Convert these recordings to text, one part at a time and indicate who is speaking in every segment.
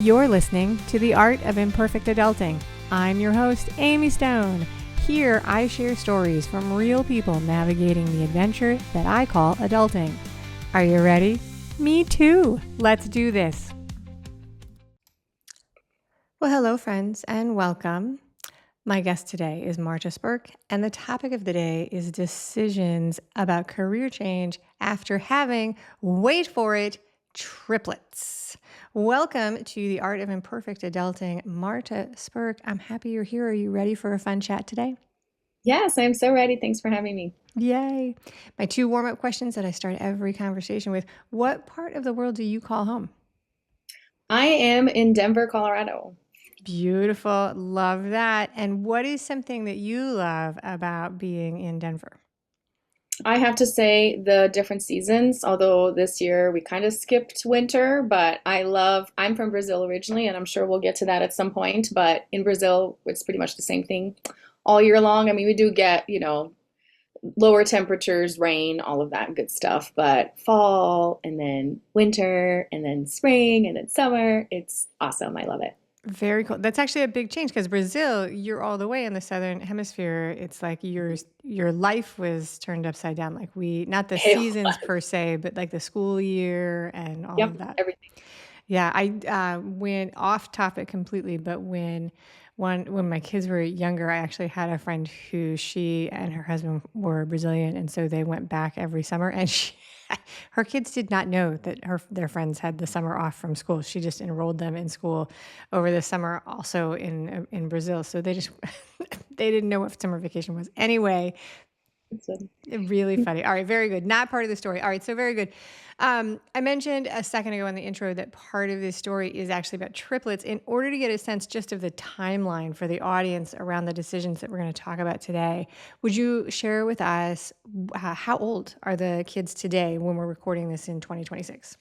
Speaker 1: You're listening to the Art of Imperfect Adulting. I'm your host, Amy Stone. Here, I share stories from real people navigating the adventure that I call adulting. Are you ready? Me too. Let's do this. Well, hello, friends, and welcome. My guest today is Marta Spirk, and the topic of the day is decisions about career change after having, wait for it, triplets. Welcome to the Art of Imperfect Adulting, Marta Spirk. I'm happy you're here. Are you ready for a fun chat today?
Speaker 2: Yes, I'm so ready. Thanks for having me.
Speaker 1: Yay. My two warm-up questions that I start every conversation with. What part of the world do you call home?
Speaker 2: I am in Denver, Colorado.
Speaker 1: Beautiful. Love that. And what is something that you love about being in Denver?
Speaker 2: I have to say the different seasons, although this year we kind of skipped winter, but I'm from Brazil originally, and I'm sure we'll get to that at some point. But in Brazil, it's pretty much the same thing all year long. I mean, we do get, lower temperatures, rain, all of that good stuff, but fall and then winter and then spring and then summer, it's awesome. I love it.
Speaker 1: Very cool. That's actually a big change because Brazil, you're all the way in the southern hemisphere. It's like your life was turned upside down. Like not the seasons per se, but like the school year and all of
Speaker 2: Yep,
Speaker 1: that.
Speaker 2: everything.
Speaker 1: Yeah, I went off topic completely, but when my kids were younger, I actually had a friend who she and her husband were Brazilian, and so they went back every summer, and her kids did not know that their friends had the summer off from school. She just enrolled them in school over the summer, also in Brazil. So they just they didn't know what summer vacation was. Anyway, really funny. All right, very good. Not part of the story. All right, so very good. I mentioned a second ago in the intro that part of this story is actually about triplets. In order to get a sense just of the timeline for the audience around the decisions that we're going to talk about today, would you share with us how old are the kids today when we're recording this in 2026?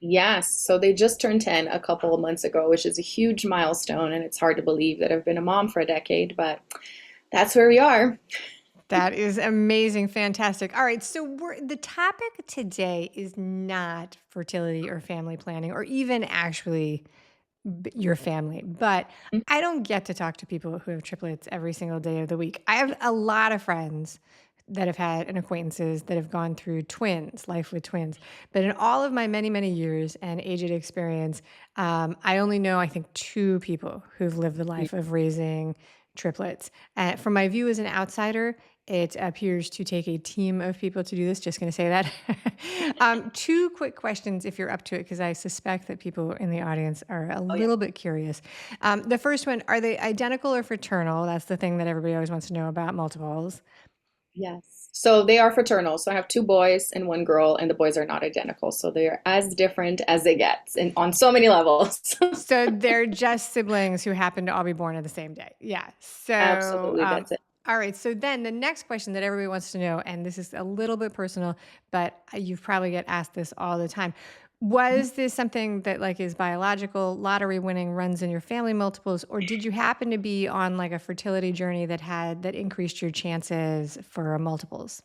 Speaker 2: Yes, so they just turned 10 a couple of months ago, which is a huge milestone, and it's hard to believe that I've been a mom for a decade, but that's where we are.
Speaker 1: That is amazing. Fantastic. All right. So the topic today is not fertility or family planning or even actually your family, but I don't get to talk to people who have triplets every single day of the week. I have a lot of friends that have had and acquaintances that have gone through life with twins. But in all of my many, many years and aged experience, I only know, I think, two people who've lived the life of raising triplets. From my view as an outsider, it appears to take a team of people to do this. Just going to say that. Two quick questions if you're up to it, because I suspect that people in the audience are a little bit curious. The first one, are they identical or fraternal? That's the thing that everybody always wants to know about multiples.
Speaker 2: Yes. So they are fraternal. So I have two boys and one girl, and the boys are not identical. So they are as different as they get and on so many levels.
Speaker 1: So they're just siblings who happen to all be born on the same day. Yeah. So
Speaker 2: Absolutely, that's it.
Speaker 1: all right. So then the next question that everybody wants to know, and this is a little bit personal, but you probably get asked this all the time. Was this something that like is biological, lottery winning, runs in your family multiples, or did you happen to be on like a fertility journey that increased your chances for multiples?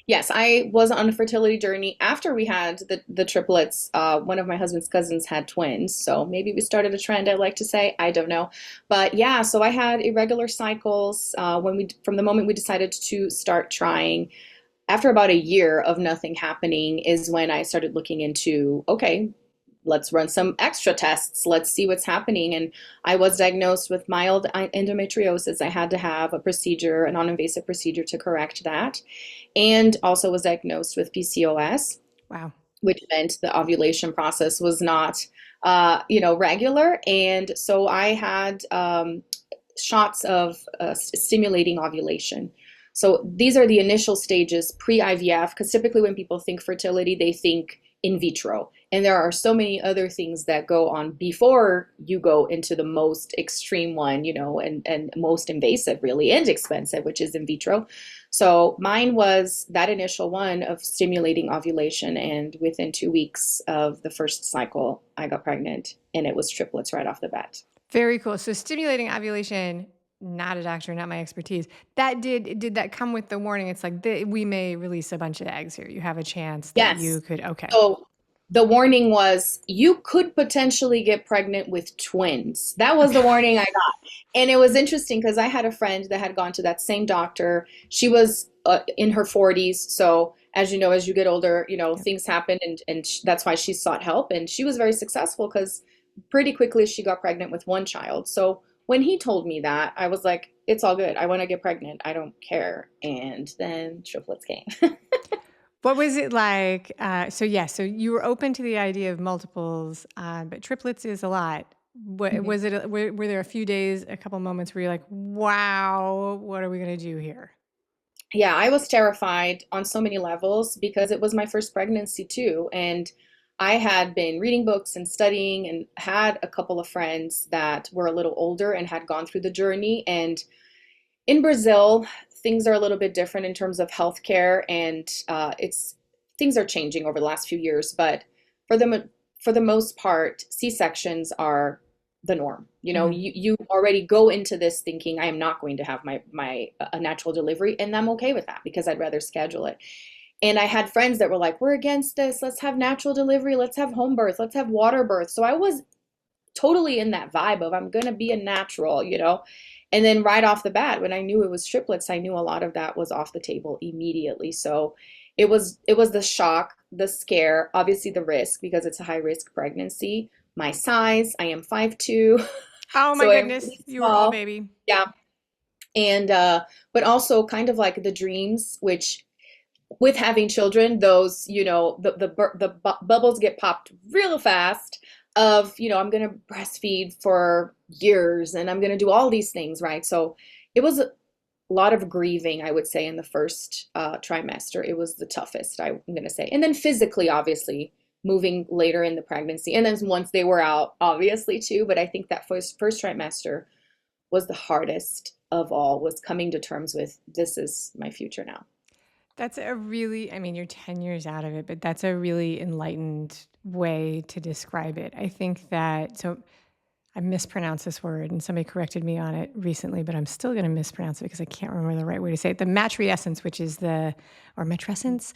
Speaker 2: Yes, I was on a fertility journey after we had the triplets. One of my husband's cousins had twins, so maybe we started a trend. I like to say, I don't know, but yeah. So I had irregular cycles from the moment we decided to start trying. After about a year of nothing happening is when I started looking into, okay, let's run some extra tests. Let's see what's happening. And I was diagnosed with mild endometriosis. I had to have a procedure, a non-invasive procedure to correct that. And also was diagnosed with PCOS.
Speaker 1: Wow.
Speaker 2: Which meant the ovulation process was not, regular. And so I had shots of stimulating ovulation. So these are the initial stages pre-IVF, because typically when people think fertility, they think in vitro. And there are so many other things that go on before you go into the most extreme one, and most invasive really and expensive, which is in vitro. So mine was that initial one of stimulating ovulation. And within 2 weeks of the first cycle, I got pregnant, and it was triplets right off the bat.
Speaker 1: Very cool. So stimulating ovulation, not a doctor, not my expertise. Did that come with the warning? It's like we may release a bunch of eggs here. You have a chance that
Speaker 2: Yes.
Speaker 1: you could. Okay.
Speaker 2: So The warning was you could potentially get pregnant with twins. That was the
Speaker 1: Okay.
Speaker 2: warning I got. And it was interesting because I had a friend that had gone to that same doctor. She was in her 40s. So, as you know, as you get older,
Speaker 1: Yep.
Speaker 2: things happen. And that's why she sought help. And she was very successful because pretty quickly she got pregnant with one child. So, when he told me that, I was like, it's all good. I want to get pregnant. I don't care. And then triplets came.
Speaker 1: What was it like? So yeah, so you were open to the idea of multiples, but triplets is a lot. What was it? Were there a few days, a couple moments where you're like, "Wow, what are we going to do here?"
Speaker 2: Yeah, I was terrified on so many levels because it was my first pregnancy too. And I had been reading books and studying and had a couple of friends that were a little older and had gone through the journey. And in Brazil, things are a little bit different in terms of healthcare, and it's things are changing over the last few years. But for the most part, C-sections are the norm.
Speaker 1: Hmm.
Speaker 2: You already go into this thinking I am not going to have my a natural delivery, and I'm okay with that because I'd rather schedule it. And I had friends that were like, "We're against this. Let's have natural delivery. Let's have home birth. Let's have water birth." So I was totally in that vibe of I'm going to be a natural. And then right off the bat, when I knew it was triplets, I knew a lot of that was off the table immediately. So it was the shock, the scare, obviously the risk because it's a high risk pregnancy. My size, I am 5'2",
Speaker 1: Oh my
Speaker 2: so I am
Speaker 1: goodness,
Speaker 2: really
Speaker 1: you were all
Speaker 2: small.
Speaker 1: baby.
Speaker 2: Yeah. And but also kind of like the dreams, which with having children, those, bubbles get popped real fast of, I'm going to breastfeed for years and I'm going to do all these things, right? So it was a lot of grieving, I would say, in the first trimester. It was the toughest, I'm going to say. And then physically, obviously, moving later in the pregnancy. And then once they were out, obviously, too. But I think that first trimester was the hardest of all, was coming to terms with this is my future now.
Speaker 1: That's a really, I mean, you're 10 years out of it, but that's a really enlightened way to describe it. I think that, so I mispronounced this word and somebody corrected me on it recently, but I'm still going to mispronounce it because I can't remember the right way to say it. The matrescence, which is or matrescence,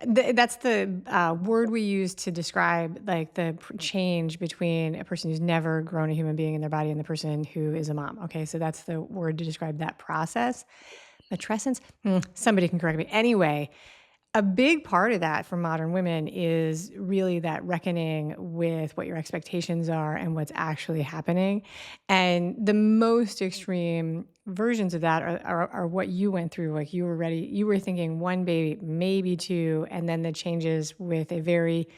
Speaker 1: that's the word we use to describe like the change between a person who's never grown a human being in their body and the person who is a mom. Okay, so that's the word to describe that process. Matrescence, somebody can correct me. Anyway, a big part of that for modern women is really that reckoning with what your expectations are and what's actually happening. And the most extreme versions of that are what you went through. Like you were ready, you were thinking one baby, maybe two, and then the changes with a very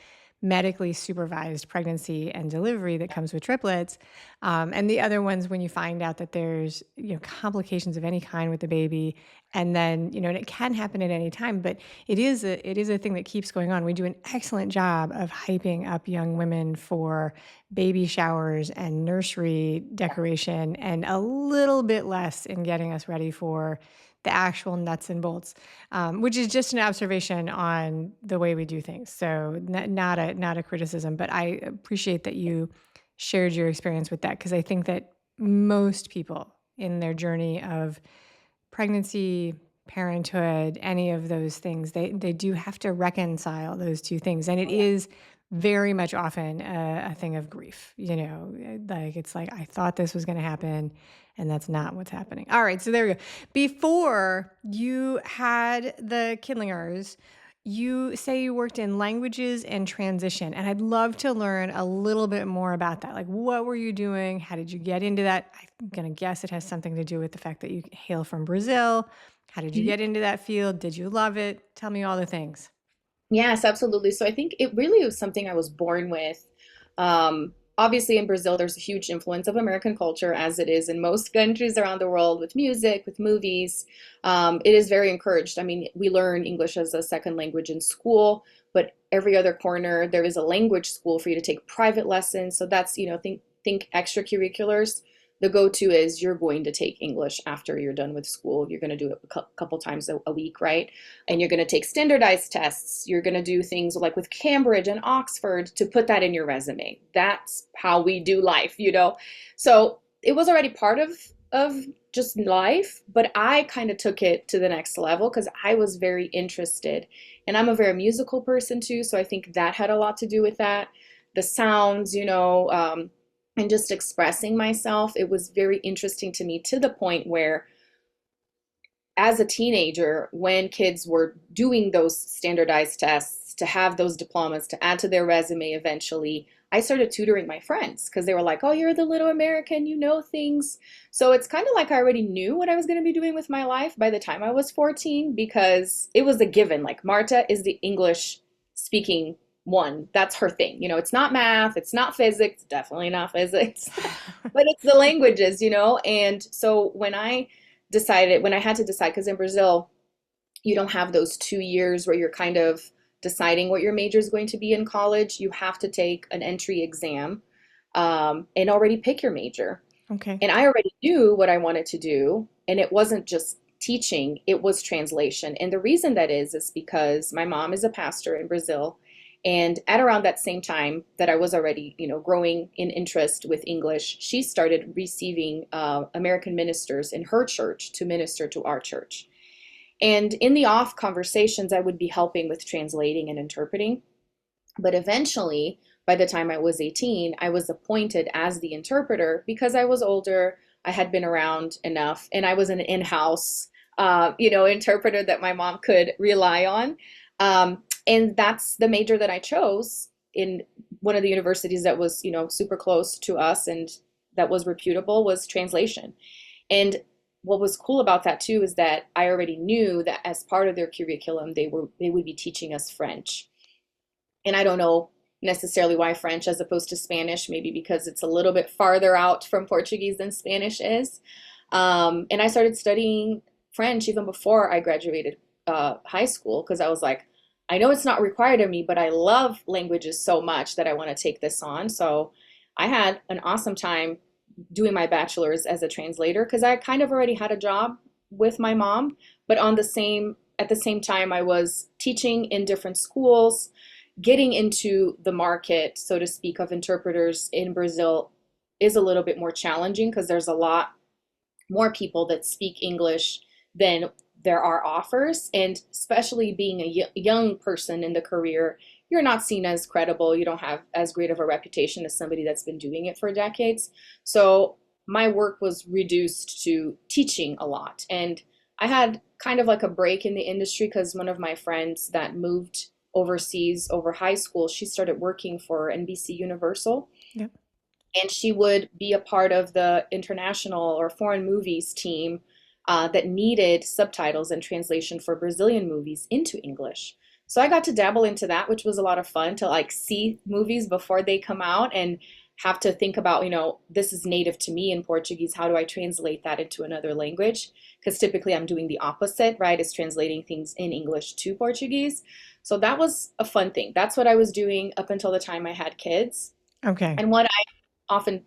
Speaker 1: medically supervised pregnancy and delivery that comes with triplets. And the other ones, when you find out that there's complications of any kind with the baby, and then and it can happen at any time, but it is a thing that keeps going on. We do an excellent job of hyping up young women for baby showers and nursery decoration, and a little bit less in getting us ready for the actual nuts and bolts, which is just an observation on the way we do things. So not a criticism, but I appreciate that you shared your experience with that, because I think that most people in their journey of pregnancy, parenthood, any of those things, they do have to reconcile those two things. And it is very much often a thing of grief, like it's like, I thought this was going to happen and that's not what's happening. All right. So there we go. Before you had the Kidlingers, you say you worked in languages and transition, and I'd love to learn a little bit more about that. Like, what were you doing? How did you get into that? I'm going to guess it has something to do with the fact that you hail from Brazil. How did you get into that field? Did you love it? Tell me all the things.
Speaker 2: Yes, absolutely. So I think it really was something I was born with. Obviously, in Brazil, there's a huge influence of American culture, as it is in most countries around the world, with music, with movies. It is very encouraged. I mean, we learn English as a second language in school, but every other corner, there is a language school for you to take private lessons. So that's, think extracurriculars. The go-to is you're going to take English after you're done with school. You're going to do it a couple times a week, right? And you're going to take standardized tests. You're going to do things like with Cambridge and Oxford to put that in your resume. That's how we do life. So it was already part of of just life, but I kind of took it to the next level because I was very interested. And I'm a very musical person too, so I think that had a lot to do with that. The sounds, and just expressing myself, it was very interesting to me to the point where as a teenager, when kids were doing those standardized tests to have those diplomas to add to their resume eventually, I started tutoring my friends because they were like, oh, you're the little American, you know things. So it's kind of like I already knew what I was going to be doing with my life by the time I was 14 because it was a given. Like, Marta is the English speaking one. That's her thing. It's not math, it's not physics, definitely not physics, but it's the languages, And so when I had to decide, because in Brazil, you don't have those 2 years where you're kind of deciding what your major is going to be in college. You have to take an entry exam and already pick your major.
Speaker 1: Okay.
Speaker 2: And I already knew what I wanted to do. And it wasn't just teaching, it was translation. And the reason that is because my mom is a pastor in Brazil. And at around that same time that I was already, growing in interest with English, she started receiving American ministers in her church to minister to our church. And in the off conversations, I would be helping with translating and interpreting. But eventually, by the time I was 18, I was appointed as the interpreter because I was older, I had been around enough, and I was an in-house, interpreter that my mom could rely on. And that's the major that I chose in one of the universities that was, super close to us and that was reputable was translation. And what was cool about that too is that I already knew that as part of their curriculum, they would be teaching us French. And I don't know necessarily why French as opposed to Spanish, maybe because it's a little bit farther out from Portuguese than Spanish is. And I started studying French even before I graduated high school because I was like, I know it's not required of me, but I love languages so much that I want to take this on. So I had an awesome time doing my bachelor's as a translator because I kind of already had a job with my mom, but at the same time I was teaching in different schools, getting into the market, so to speak, of interpreters in Brazil is a little bit more challenging because there's a lot more people that speak English than there are offers. And especially being a young person in the career, you're not seen as credible. You don't have as great of a reputation as somebody that's been doing it for decades. So my work was reduced to teaching a lot. And I had kind of like a break in the industry because one of my friends that moved overseas over high school, she started working for NBC Universal.
Speaker 1: Yep.
Speaker 2: And she would be a part of the international or foreign movies team that needed subtitles and translation for Brazilian movies into English. So I got to dabble into that, which was a lot of fun to like see movies before they come out and have to think about, this is native to me in Portuguese. How do I translate that into another language? Because typically I'm doing the opposite, right? Is translating things in English to Portuguese. So that was a fun thing. That's what I was doing up until the time I had kids.
Speaker 1: Okay.
Speaker 2: And what I often,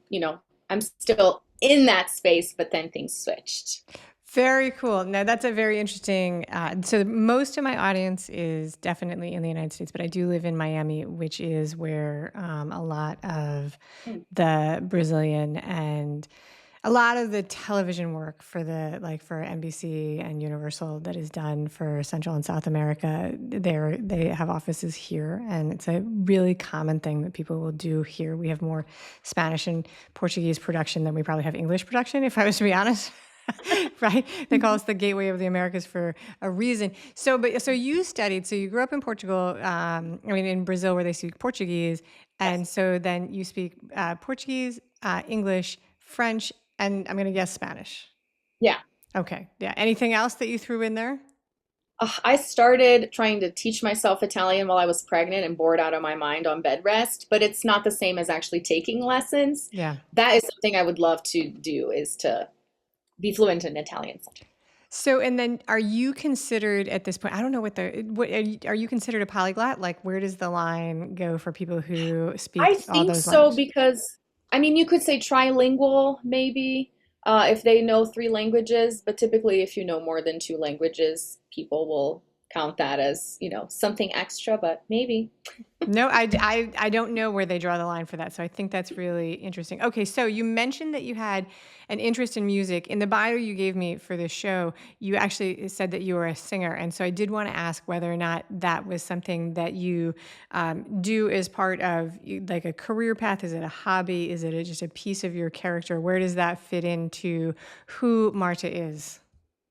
Speaker 2: I'm still in that space, but then things switched.
Speaker 1: Very cool. Now, that's a very interesting. So, most of my audience is definitely in the United States, but I do live in Miami, which is where a lot of the Brazilian and a lot of the television work for for NBC and Universal that is done for Central and South America, they have offices here, and it's a really common thing that people will do here. We have more Spanish and Portuguese production than we probably have English production, if I was to be honest. Right? They call us the gateway of the Americas for a reason. So you studied, so you grew up in Portugal, in Brazil where they speak Portuguese. And
Speaker 2: Yes.
Speaker 1: so then you speak Portuguese, English, French, and I'm going to guess Spanish.
Speaker 2: Yeah.
Speaker 1: Okay. Yeah. Anything else that you threw in there?
Speaker 2: I started trying to teach myself Italian while I was pregnant and bored out of my mind on bed rest, but it's not the same as actually taking lessons.
Speaker 1: Yeah.
Speaker 2: That is something I would love to do is to be fluent in Italian.
Speaker 1: So, and then are you considered at this point, I don't know what are you considered a polyglot? Like, where does the line go for people who
Speaker 2: I
Speaker 1: speak all
Speaker 2: think
Speaker 1: those
Speaker 2: so
Speaker 1: languages?
Speaker 2: because, I mean, you could say trilingual maybe if they know three languages, but typically if you know more than two languages, people will count that as, something extra, but maybe.
Speaker 1: No, I don't know where they draw the line for that. So I think that's really interesting. Okay, so you mentioned that you had an interest in music. In the bio you gave me for this show, you actually said that you were a singer. And so I did want to ask whether or not that was something that you do as part of like a career path. Is it a hobby? Is it just a piece of your character? Where does that fit into who Marta is?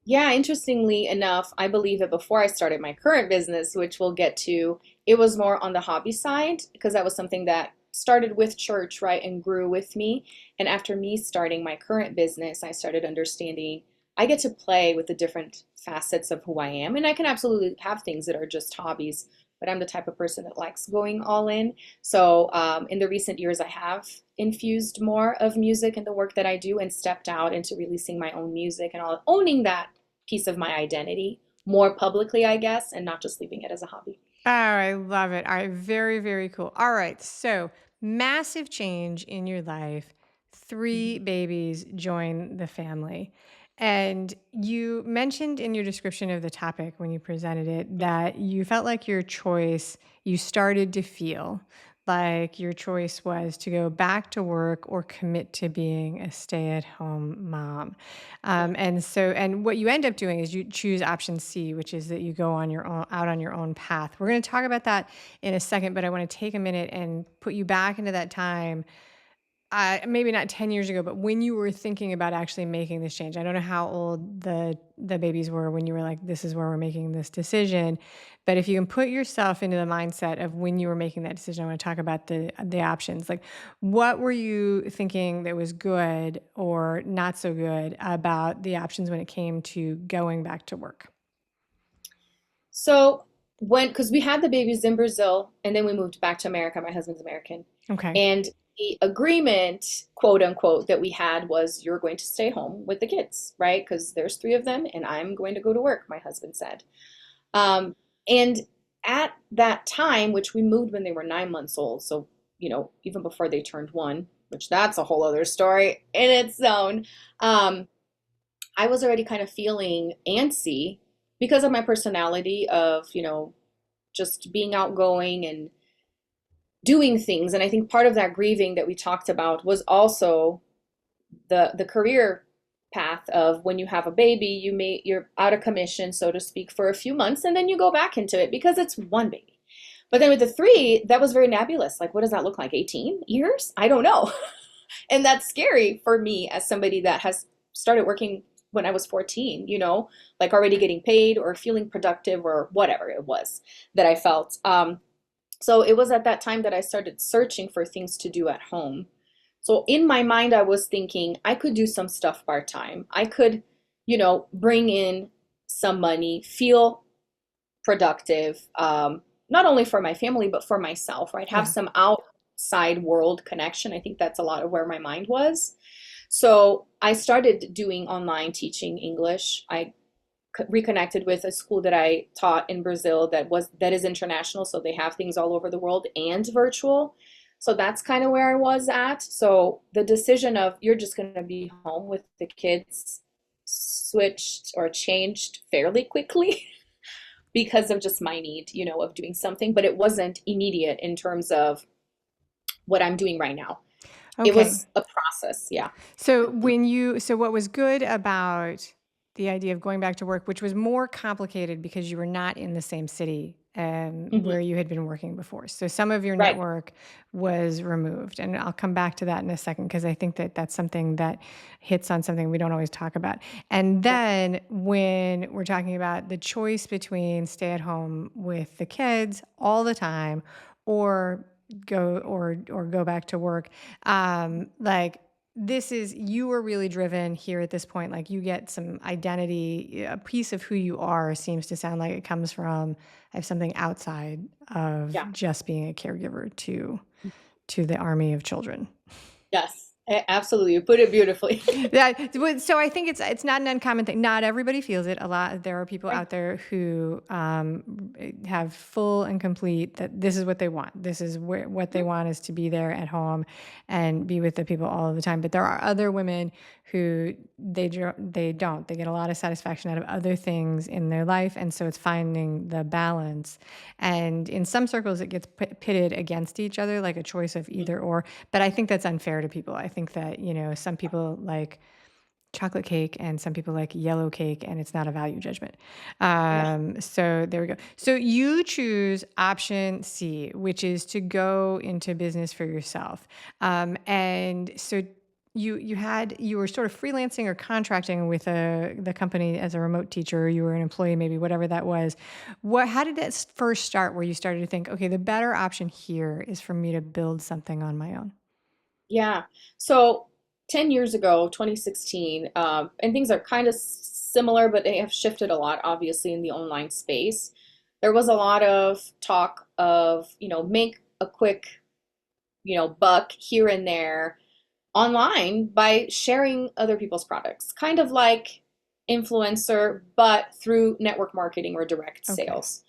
Speaker 2: Yeah, interestingly enough, I believe that before I started my current business, which we'll get to, it was more on the hobby side because that was something that started with church, right, and grew with me. And after me starting my current business, I started understanding I get to play with the different facets of who I am. And I can absolutely have things that are just hobbies, but I'm the type of person that likes going all in. So in the recent years, I have infused more of music in the work that I do and stepped out into releasing my own music and all, owning that piece of my identity more publicly, I guess, and not just leaving it as a hobby.
Speaker 1: Oh, I love it. All right, very, very cool. All right, so massive change in your life. Three
Speaker 2: Mhm.
Speaker 1: babies join the family. And you mentioned in your description of the topic when you presented it that you felt like your choice, you started to feel like your choice was to go back to work or commit to being a stay at home mom.
Speaker 2: Yeah.
Speaker 1: And what you end up doing is you choose option C, which is that you go on your own, out on your own path. We're going to talk about that in a second, but I want to take a minute and put you back into that time, maybe not 10 years ago, but when you were thinking about actually making this change. I don't know how old the babies were when you were like, this is where we're making this decision. But if you can put yourself into the mindset of when you were making that decision, I want to talk about the options. Like, what were you thinking that was good or not so good about the options when it came to going back to work?
Speaker 2: So because we had the babies in Brazil and then we moved back to America, my husband's American,
Speaker 1: Okay.
Speaker 2: and the agreement, quote unquote, that we had was you're going to stay home with the kids, right? Because there's three of them and I'm going to go to work, my husband said. And at that time, which we moved when they were 9 months old, so even before they turned one, which that's a whole other story in its own. I was already kind of feeling antsy because of my personality of, just being outgoing and doing things. And I think part of that grieving that we talked about was also the career path of when you have a baby, you're out of commission, so to speak, for a few months, and then you go back into it because it's one baby. But then with the three, that was very nebulous. Like, what does that look like? 18 years? I don't know. And that's scary for me as somebody that has started working when I was 14, like already getting paid or feeling productive or whatever it was that I felt. So it was at that time that I started searching for things to do at home. So in my mind, I was thinking I could do some stuff part time. I could, bring in some money, feel productive, not only for my family, but for myself, right? Have
Speaker 1: Yeah.
Speaker 2: some outside world connection. I think that's a lot of where my mind was. So I started doing online teaching English. I reconnected with a school that I taught in Brazil that is international, so they have things all over the world and virtual. So that's kind of where I was at. So the decision of you're just going to be home with the kids switched or changed fairly quickly because of just my need, of doing something, but it wasn't immediate in terms of what I'm doing right now. It
Speaker 1: Okay.
Speaker 2: was a process, yeah.
Speaker 1: So what was good about the idea of going back to work, which was more complicated because you were not in the same city
Speaker 2: Hmm.
Speaker 1: where you had been working before. So some of your
Speaker 2: Right.
Speaker 1: network was removed, and I'll come back to that in a second because I think that that's something that hits on something we don't always talk about. And
Speaker 2: Yeah.
Speaker 1: then when we're talking about the choice between stay at home with the kids all the time, or go back to work, like this is you are really driven here at this point. Like you get some identity, a piece of who you are seems to sound like it comes from I have something outside of
Speaker 2: Yeah.
Speaker 1: just being a caregiver to the army of children.
Speaker 2: Yes. Absolutely. You put it beautifully.
Speaker 1: Yeah, so I think it's not an uncommon thing. Not everybody feels it. There are people
Speaker 2: Right.
Speaker 1: out there who have full and complete that this is what they want. This is what they
Speaker 2: Mhm.
Speaker 1: want is to be there at home and be with the people all of the time. But there are other women who they don't. They get a lot of satisfaction out of other things in their life, and so it's finding the balance. And in some circles, it gets pitted against each other, like a choice of either or. But I think that's unfair to people. I think that, some people like chocolate cake and some people like yellow cake, and it's not a value judgment.
Speaker 2: Yeah.
Speaker 1: So there we go. So you choose option C, which is to go into business for yourself. And so you were sort of freelancing or contracting with the company as a remote teacher. You were an employee, maybe whatever that was. How did that first start? Where you started to think, okay, the better option here is for me to build something on my own.
Speaker 2: Yeah. So 10 years ago, 2016, and things are kind of similar, but they have shifted a lot, obviously, in the online space. There was a lot of talk of, make a quick, buck here and there online by sharing other people's products, kind of like influencer, but through network marketing or direct
Speaker 1: Okay.
Speaker 2: sales.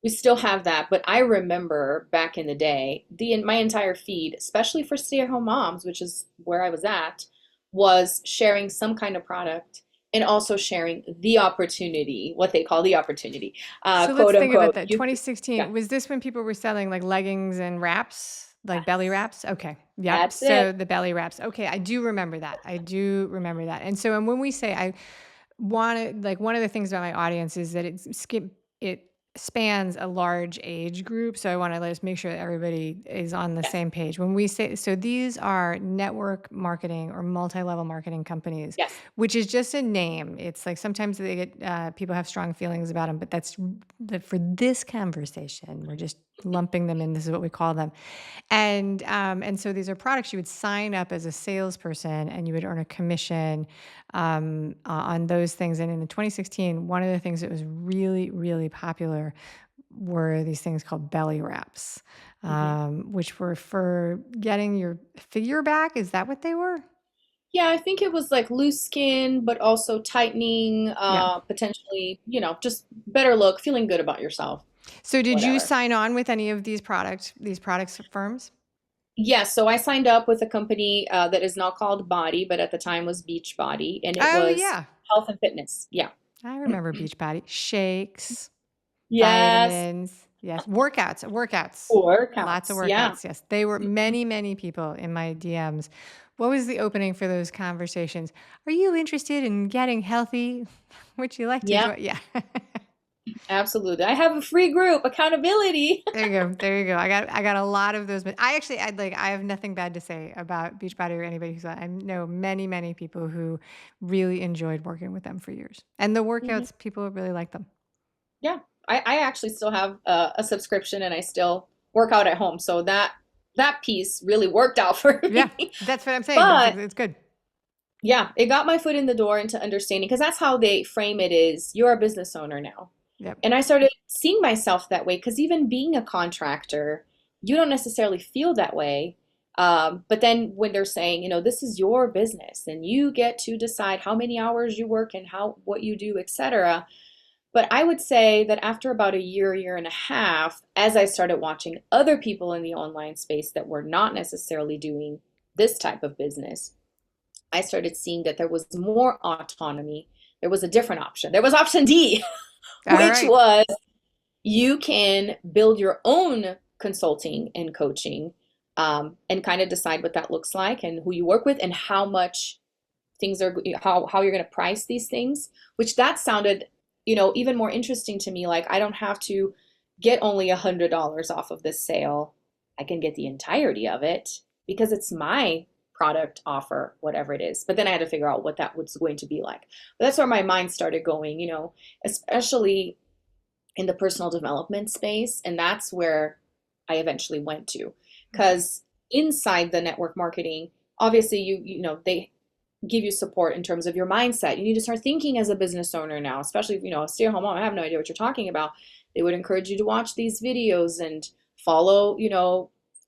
Speaker 2: We still have that, but I remember back in the day, my entire feed, especially for stay-at-home moms, which is where I was at, was sharing some kind of product and also sharing the opportunity, what they call the opportunity,
Speaker 1: So let's
Speaker 2: quote
Speaker 1: think about
Speaker 2: unquote.
Speaker 1: that.
Speaker 2: You, yeah,
Speaker 1: 2016, was this when people were selling like leggings and wraps, like belly
Speaker 2: yes,
Speaker 1: wraps? Okay. Yep.
Speaker 2: that's it.
Speaker 1: So the belly wraps. Okay. I do remember that. I do remember that. And when we say I want to, like, one of the things about my audience is that it spans a large age group. So I want to let us make sure that everybody is on the
Speaker 2: Yes,
Speaker 1: same page. When we say, so these are network marketing or multi-level marketing companies,
Speaker 2: yes.
Speaker 1: which is just a name. It's like sometimes they get people have strong feelings about them, but for this conversation, we're just lumping them in. This is what we call them. And so these are products you would sign up as a salesperson, and you would earn a commission on those things. And in 2016, one of the things that was really, really popular were these things called belly wraps,
Speaker 2: Mhm.
Speaker 1: which were for getting your figure back. Is that what they were?
Speaker 2: Yeah, I think it was like loose skin, but also tightening,
Speaker 1: Yeah.
Speaker 2: potentially, just better look, feeling good about yourself,
Speaker 1: So did you
Speaker 2: whatever.
Speaker 1: sign on with any of these products firms?
Speaker 2: Yes, so I signed up with a company that is now called Body, but at the time was Beach Body, and it
Speaker 1: Oh
Speaker 2: was
Speaker 1: yeah.
Speaker 2: health and fitness. Yeah.
Speaker 1: I remember Beachbody. Shakes,
Speaker 2: Yes,
Speaker 1: vitamins. Yes. Workouts. Lots of
Speaker 2: workouts. Yeah.
Speaker 1: workouts. Yes. They were
Speaker 2: Mhm.
Speaker 1: many, many people in my DMs. What was the opening for those conversations? Are you interested in getting healthy? Would you like to
Speaker 2: Yeah,
Speaker 1: join? Yeah.
Speaker 2: absolutely. I have a free group, accountability.
Speaker 1: There you go. There you go. I got a lot of those. But I have nothing bad to say about Beachbody or anybody who's I know many, many people who really enjoyed working with them for years. And the
Speaker 2: Mhm.
Speaker 1: workouts, people really like them.
Speaker 2: Yeah, I actually still have a subscription, and I still work out at home, so that piece really worked out for
Speaker 1: Yeah.
Speaker 2: me.
Speaker 1: That's what I'm saying.
Speaker 2: But
Speaker 1: It's good.
Speaker 2: yeah, it got my foot in the door into understanding because that's how they frame it is you're a business owner now.
Speaker 1: Yep.
Speaker 2: And I started seeing myself that way because even being a contractor, you don't necessarily feel that way. But then when they're saying, this is your business and you get to decide how many hours you work and how what you do, etc. But I would say that after about a year and a half, as I started watching other people in the online space that were not necessarily doing this type of business, I started seeing that there was more autonomy. There was a different option. There was option D,
Speaker 1: All
Speaker 2: which
Speaker 1: right.
Speaker 2: was you can build your own consulting and coaching, and kind of decide what that looks like and who you work with and how much things are, how you're going to price these things, which that sounded, even more interesting to me. Like I don't have to get only $100 off of this sale. I can get the entirety of it because it's my product offer, whatever it is. But then I had to figure out what that was going to be like. But that's where my mind started going, especially in the personal development space. And that's where I eventually went to. Because inside the network marketing, obviously they give you support in terms of your mindset. You need to start thinking as a business owner now, especially if a stay-at-home mom. I have no idea what you're talking about. They would encourage you to watch these videos and follow,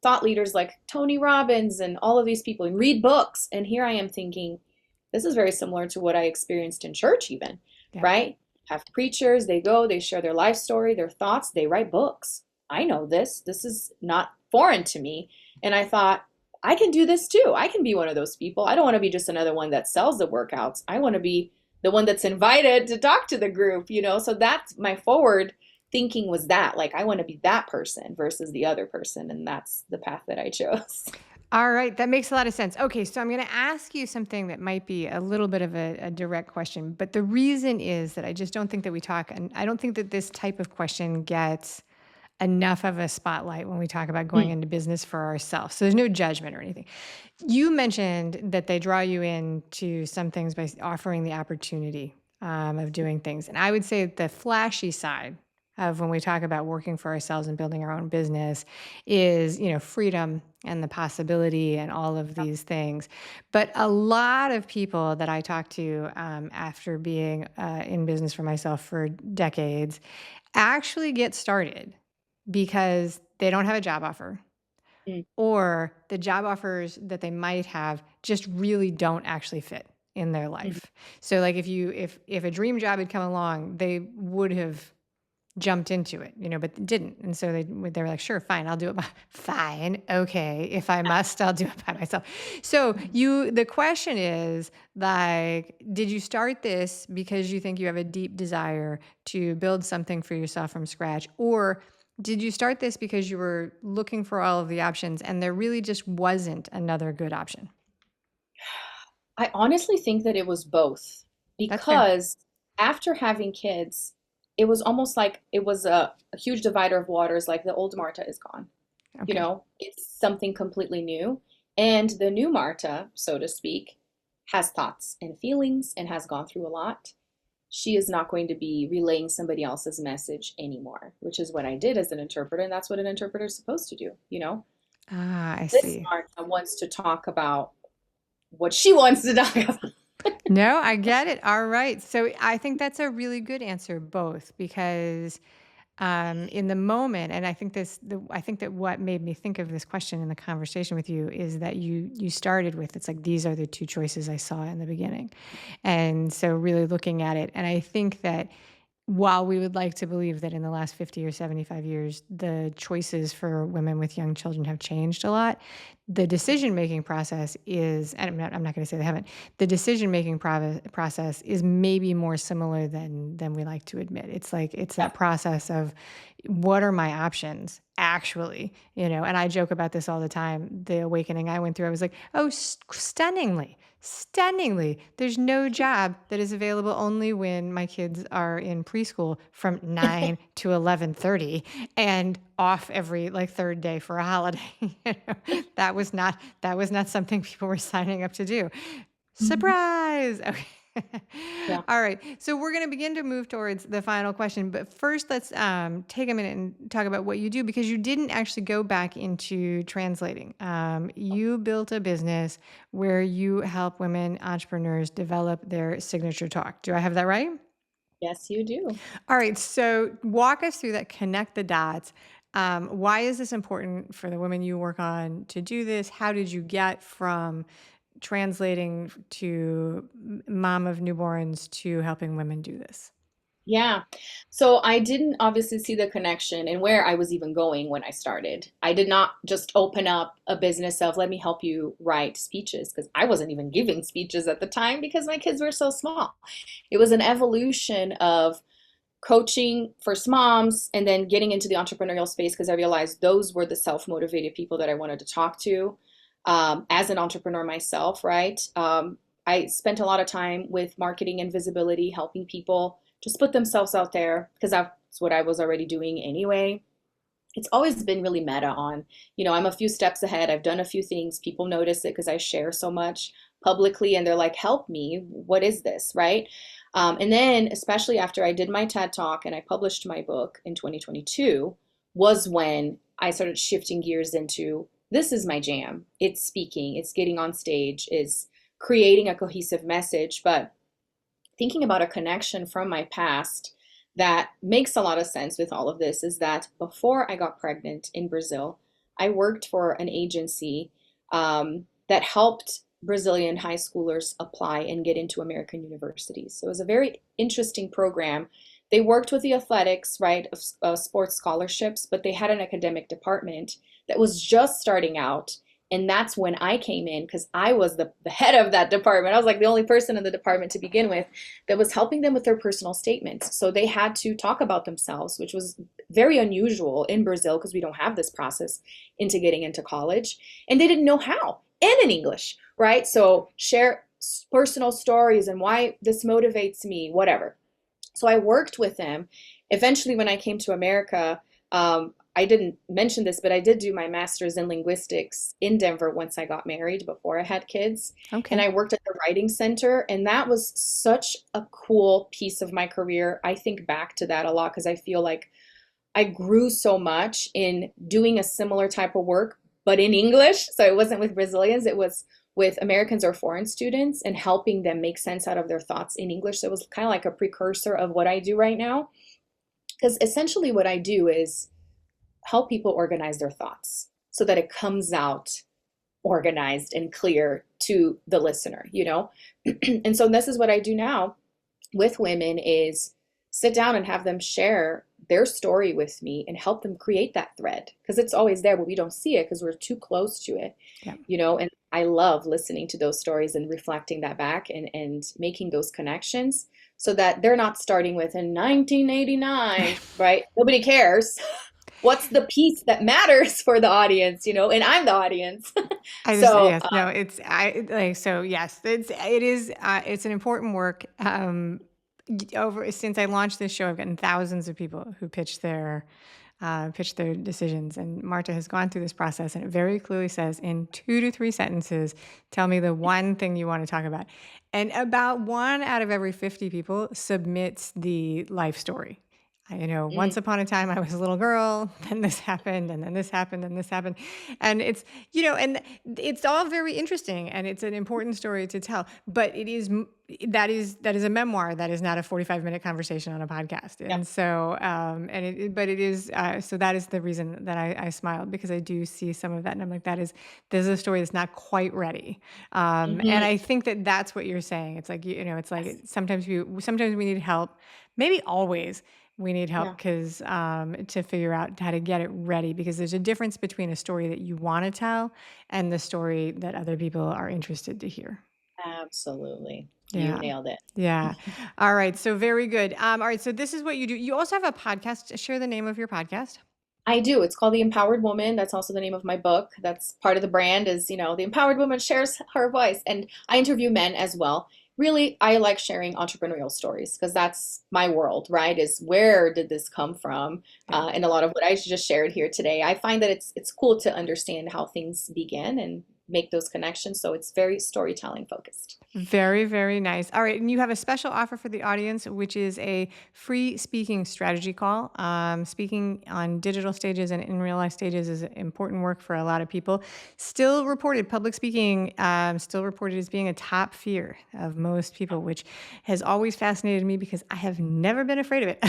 Speaker 2: thought leaders like Tony Robbins and all of these people and read books. And here I am thinking, this is very similar to what I experienced in church, even,
Speaker 1: Yeah.
Speaker 2: right? Have preachers, they go, they share their life story, their thoughts, they write books. I know this. This is not foreign to me. And I thought, I can do this too. I can be one of those people. I don't want to be just another one that sells the workouts. I want to be the one that's invited to talk to the group, you know? So that's my forward thinking was that, like, I want to be that person versus the other person. And that's the path that I chose.
Speaker 1: All right, that makes a lot of sense. Okay, so I'm going to ask you something that might be a little bit of a direct question, but the reason is that I just don't think that we talk, and I don't think that this type of question gets enough of a spotlight when we talk about going
Speaker 2: Mm,
Speaker 1: into business for ourselves. So there's no judgment or anything. You mentioned that they draw you into some things by offering the opportunity of doing things. And I would say the flashy side of when we talk about working for ourselves and building our own business is, freedom and the possibility and all of these things. But a lot of people that I talk to after being in business for myself for decades actually get started because they don't have a job offer,
Speaker 2: mm,
Speaker 1: or the job offers that they might have just really don't actually fit in their
Speaker 2: mhm,
Speaker 1: life. So like if a dream job had come along, they would have jumped into it, but didn't. And so they were like, sure, fine, I'll do it by fine. Okay. If I must, I'll do it by myself. So
Speaker 2: mhm.
Speaker 1: the question is like, did you start this because you think you have a deep desire to build something for yourself from scratch? Or did you start this because you were looking for all of the options and there really just wasn't another good option?
Speaker 2: I honestly think that it was both
Speaker 1: That's fair.
Speaker 2: because after having kids, it was almost like it was a huge divider of waters, like the old Marta is gone. You
Speaker 1: Okay.
Speaker 2: know, it's something completely new. And the new Marta, so to speak, has thoughts and feelings and has gone through a lot. She is not going to be relaying somebody else's message anymore, which is what I did as an interpreter. And that's what an interpreter is supposed to do, you know?
Speaker 1: Ah, I
Speaker 2: This
Speaker 1: see.
Speaker 2: Marta wants to talk about what she wants to talk about.
Speaker 1: No, I get it. All right. So I think that's a really good answer, both, because in the moment, and I think that what made me think of this question in the conversation with you is that you started with, it's like these are the two choices I saw in the beginning, and so really looking at it, and I think that while we would like to believe that in the last 50 or 75 years, the choices for women with young children have changed a lot, the decision-making process is, and I'm not going to say they haven't, the decision-making process is maybe more similar than we like to admit. It's like, it's
Speaker 2: Yeah.
Speaker 1: that process of what are my options actually, and I joke about this all the time. The awakening I went through, I was like, oh, stunningly, there's no job that is available only when my kids are in preschool from 9 to 11:30 and off every like third day for a holiday. That was not something people were signing up to do.
Speaker 2: Mhm.
Speaker 1: Surprise. Okay.
Speaker 2: Yeah.
Speaker 1: All right. So we're going to begin to move towards the final question. But first, let's take a minute and talk about what you do, because you didn't actually go back into translating. You built a business where you help women entrepreneurs develop their signature talk. Do I have that right?
Speaker 2: Yes, you do.
Speaker 1: All right. So walk us through that, connect the dots. Why is this important for the women you work on to do this? How did you get from translating to mom of newborns to helping women do this?
Speaker 2: Yeah. So I didn't obviously see the connection and where I was even going when I started. I did not just open up a business of let me help you write speeches because I wasn't even giving speeches at the time because my kids were so small. It was an evolution of coaching first moms and then getting into the entrepreneurial space because I realized those were the self-motivated people that I wanted to talk to. As an entrepreneur myself, right? I spent a lot of time with marketing and visibility, helping people just put themselves out there because that's what I was already doing anyway. It's always been really meta on, I'm a few steps ahead. I've done a few things. People notice it because I share so much publicly and they're like, help me. What is this? Right. And then, especially after I did my TED Talk and I published my book in 2022, was when I started shifting gears into this is my jam. It's speaking, it's getting on stage, it's creating a cohesive message. But thinking about a connection from my past that makes a lot of sense with all of this is that before I got pregnant in Brazil, I worked for an agency that helped Brazilian high schoolers apply and get into American universities. So it was a very interesting program. They worked with the athletics, right, of sports scholarships, but they had an academic department that was just starting out. And that's when I came in because I was the head of that department. I was like the only person in the department to begin with that was helping them with their personal statements. So they had to talk about themselves, which was very unusual in Brazil because we don't have this process into getting into college. And they didn't know how, and in English, right? So share personal stories and why this motivates me, whatever. So I worked with them. Eventually, when I came to America, I didn't mention this, but I did do my master's in linguistics in Denver once I got married before I had kids. And
Speaker 1: Okay.
Speaker 2: I worked at the writing center, and that was such a cool piece of my career. I think back to that a lot because I feel like I grew so much in doing a similar type of work, but in English. So it wasn't with Brazilians, it was with Americans or foreign students and helping them make sense out of their thoughts in English. So it was kind of like a precursor of what I do right now. Because essentially, what I do is help people organize their thoughts so that it comes out organized and clear to the listener, you know? And so this is what I do now with women is sit down and have them share their story with me and help them create that thread because it's always there but we don't see it because we're too close to it,
Speaker 1: Yeah.
Speaker 2: you know. And I love listening to those stories and reflecting that back and making those connections so that they're not starting with in 1989, right? Nobody cares. What's the piece that matters for the audience, you know, and I'm the audience.
Speaker 1: I just
Speaker 2: So
Speaker 1: yes, no, it's I like so yes, it's an important work. Over since I launched this show, I've gotten thousands of people who pitch their decisions, and Marta has gone through this process, and it very clearly says in 2 to 3 sentences, tell me the one thing you want to talk about, and about 1 out of every 50 people submits the life story.
Speaker 2: mm,
Speaker 1: Once upon a time I was a little girl, then this happened, and then this happened, and this happened. And and it's all very interesting and it's an important story to tell, but that is a memoir. That is not a 45-minute conversation on a podcast.
Speaker 2: yeah.
Speaker 1: And so, but it is, so that is the reason that I smiled because I do see some of that. And I'm like, this is a story that's not quite ready. And
Speaker 2: Hmm.
Speaker 1: I think that that's what you're saying. It's like, it's like sometimes we need help, maybe always we need help
Speaker 2: Yeah,
Speaker 1: because to figure out how to get it ready because there's a difference between a story that you want to tell and the story that other people are interested to hear.
Speaker 2: absolutely. You
Speaker 1: Yeah.
Speaker 2: nailed it.
Speaker 1: Yeah. All right. So very good. All right. So this is what you do. You also have a podcast. Share the name of your podcast.
Speaker 2: I do. It's called The Empowered Woman. That's also the name of my book. That's part of the brand is, you know, the empowered woman shares her voice. And I interview men as well. Really, I like sharing entrepreneurial stories because that's my world, right? Is where did this come from?
Speaker 1: Yeah.
Speaker 2: And a lot of what I just shared here today. I find that it's cool to understand how things begin and make those connections. So it's very storytelling focused.
Speaker 1: Very, very nice. All right. And you have a special offer for the audience, which is a free speaking strategy call. Speaking on digital stages and in real life stages is important work for a lot of people. Public speaking, still reported as being a top fear of most people, which has always fascinated me because I have never been afraid of it.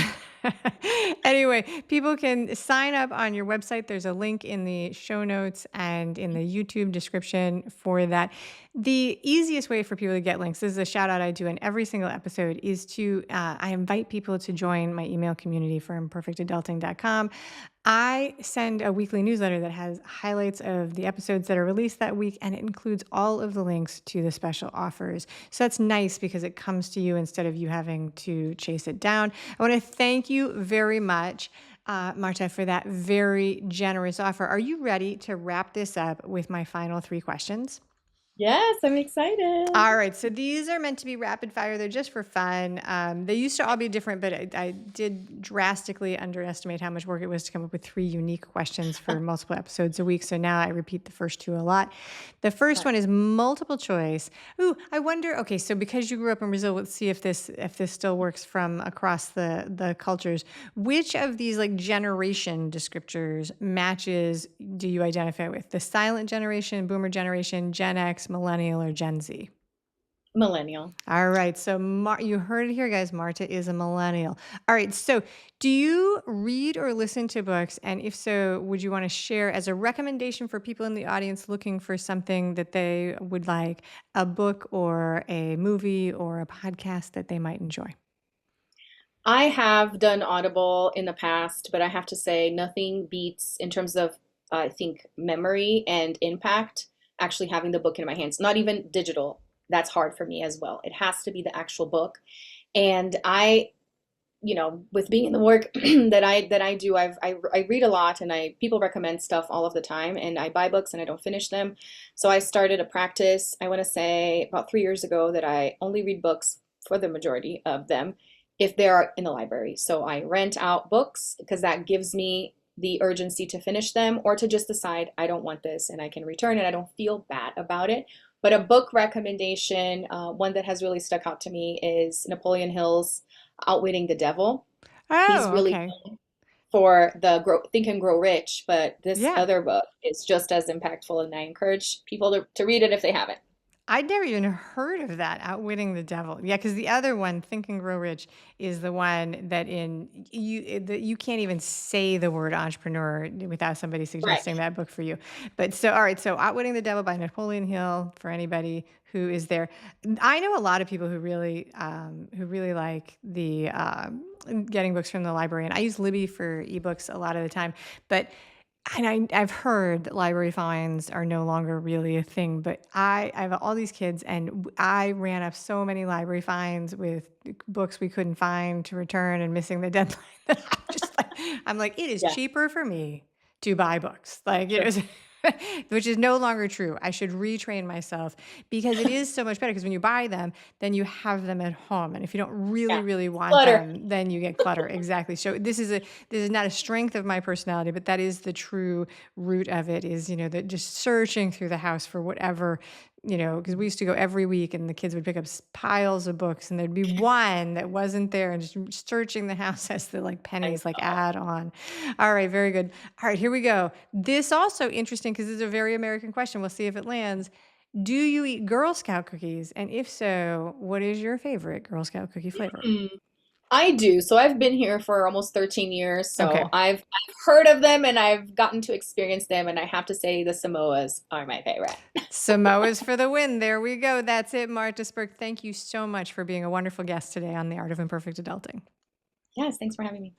Speaker 1: Anyway, people can sign up on your website. There's a link in the show notes and in the YouTube description for that. The easiest way for people to get links, this is a shout out I do in every single episode, is I invite people to join my email community for imperfectadulting.com. I send a weekly newsletter that has highlights of the episodes that are released that week, and it includes all of the links to the special offers. So that's nice because it comes to you instead of you having to chase it down. I want to thank you very much, Marta, for that very generous offer. Are you ready to wrap this up with my final 3 questions?
Speaker 2: Yes, I'm excited.
Speaker 1: All right, so these are meant to be rapid fire. They're just for fun. They used to all be different, but I did drastically underestimate how much work it was to come up with 3 unique questions for multiple episodes a week. So now I repeat the first 2 a lot. The first one is multiple choice. Ooh, I wonder. Okay, so because you grew up in Brazil, let's see if this still works from across the cultures. Which of these like generation descriptors matches do you identify with? The silent generation, boomer generation, Gen X, millennial, or Gen Z?
Speaker 2: Millennial.
Speaker 1: All right. So you heard it here, guys. Marta is a millennial. All right. So do you read or listen to books? And if so, would you want to share as a recommendation for people in the audience looking for something that they would like, a book or a movie or a podcast that they might enjoy?
Speaker 2: I have done Audible in the past, but I have to say nothing beats in terms of I think memory and impact actually having the book in my hands. Not even digital. That's hard for me as well. It has to be the actual book. And with being in the work that I do, I read a lot, and I people recommend stuff all of the time, and I buy books and I don't finish them. So I started a practice, I want to say about 3 years ago, that I only read books for the majority of them if they're in the library. So I rent out books because that gives me the urgency to finish them, or to just decide I don't want this and I can return it. I don't feel bad about it. But a book recommendation, one that has really stuck out to me, is Napoleon Hill's Outwitting the Devil. He's
Speaker 1: Oh,
Speaker 2: really
Speaker 1: okay.
Speaker 2: known for the Think and Grow Rich, but this
Speaker 1: Yeah.
Speaker 2: other book is just as impactful, and I encourage people to read it if they haven't.
Speaker 1: I'd never even heard of that, Outwitting the Devil. Yeah, because the other one, Think and Grow Rich, is the one that you can't even say the word entrepreneur without somebody
Speaker 2: Right.
Speaker 1: suggesting that book for you. But so, all right, so Outwitting the Devil by Napoleon Hill for anybody who is there. I know a lot of people who really like the getting books from the library, and I use Libby for ebooks a lot of the time, but. And I've heard that library fines are no longer really a thing, but I have all these kids, and I ran up so many library fines with books we couldn't find to return and missing the deadline. That I'm like, it is
Speaker 2: Yeah,
Speaker 1: cheaper for me to buy books. Like,
Speaker 2: sure.
Speaker 1: which is no longer true. I should retrain myself, because it is so much better. Because when you buy them, then you have them at home, and if you don't really,
Speaker 2: Yeah.
Speaker 1: really want
Speaker 2: Clutter.
Speaker 1: them, then you get clutter. Exactly. So this is not a strength of my personality, but that is the true root of it. Is that just searching through the house for whatever. Because we used to go every week, and the kids would pick up piles of books, and there'd be one that wasn't there, and just searching the house as the
Speaker 2: I
Speaker 1: pennies
Speaker 2: know.
Speaker 1: add on. All right, very good. All right, here we go. This also interesting, because this is a very American question. We'll see if it lands. Do you eat Girl Scout cookies? And if so, what is your favorite Girl Scout cookie flavor?
Speaker 2: Hmm. I do. So I've been here for almost 13 years. So
Speaker 1: Okay.
Speaker 2: I've heard of them and I've gotten to experience them. And I have to say the Samoas are my favorite.
Speaker 1: Samoa's for the win. There we go. That's it, Marta Spirk. Thank you so much for being a wonderful guest today on the Art of Imperfect Adulting.
Speaker 2: Yes, thanks for having me.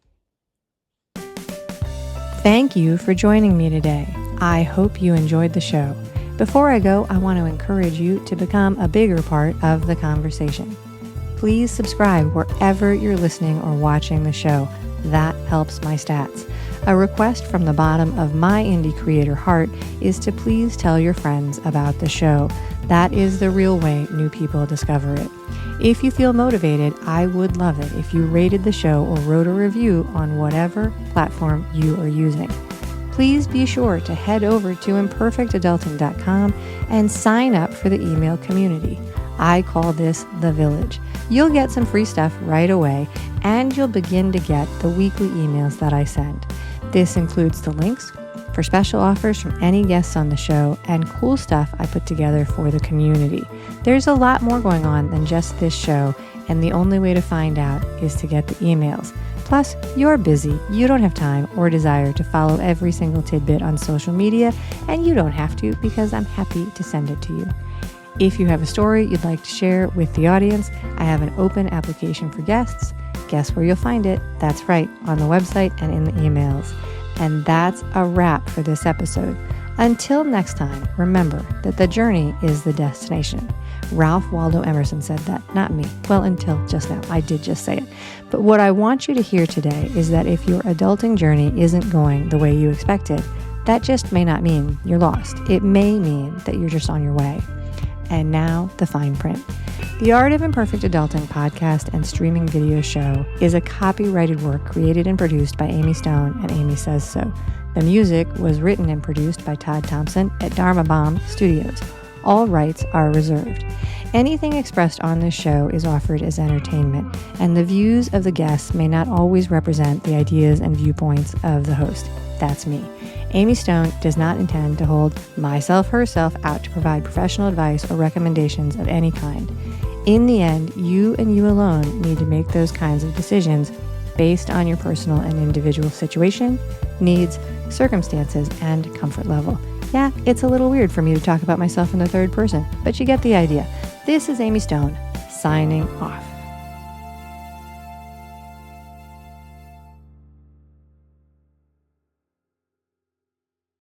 Speaker 1: Thank you for joining me today. I hope you enjoyed the show. Before I go, I want to encourage you to become a bigger part of the conversation. Please subscribe wherever you're listening or watching the show. That helps my stats. A request from the bottom of my indie creator heart is to please tell your friends about the show. That is the real way new people discover it. If you feel motivated, I would love it if you rated the show or wrote a review on whatever platform you are using. Please be sure to head over to imperfectadulting.com and sign up for the email community. I call this the Village. You'll get some free stuff right away, and you'll begin to get the weekly emails that I send. This includes the links for special offers from any guests on the show and cool stuff I put together for the community. There's a lot more going on than just this show, and the only way to find out is to get the emails. Plus, you're busy, you don't have time or desire to follow every single tidbit on social media, and you don't have to, because I'm happy to send it to you. If you have a story you'd like to share with the audience, I have an open application for guests. Guess where you'll find it? That's right, on the website and in the emails. And that's a wrap for this episode. Until next time, remember that the journey is the destination. Ralph Waldo Emerson said that, not me. Well, until just now, I did just say it. But what I want you to hear today is that if your adulting journey isn't going the way you expected, that just may not mean you're lost. It may mean that you're just on your way. And now, the fine print. The Art of Imperfect Adulting podcast and streaming video show is a copyrighted work created and produced by Amy Stone and Amy Says So. The music was written and produced by Todd Thompson at Dharma Bomb Studios. All rights are reserved. Anything expressed on this show is offered as entertainment, and the views of the guests may not always represent the ideas and viewpoints of the host. That's me. Amy Stone does not intend to hold myself, herself out to provide professional advice or recommendations of any kind. In the end, you and you alone need to make those kinds of decisions based on your personal and individual situation, needs, circumstances, and comfort level. Yeah, it's a little weird for me to talk about myself in the third person, but you get the idea. This is Amy Stone, signing off.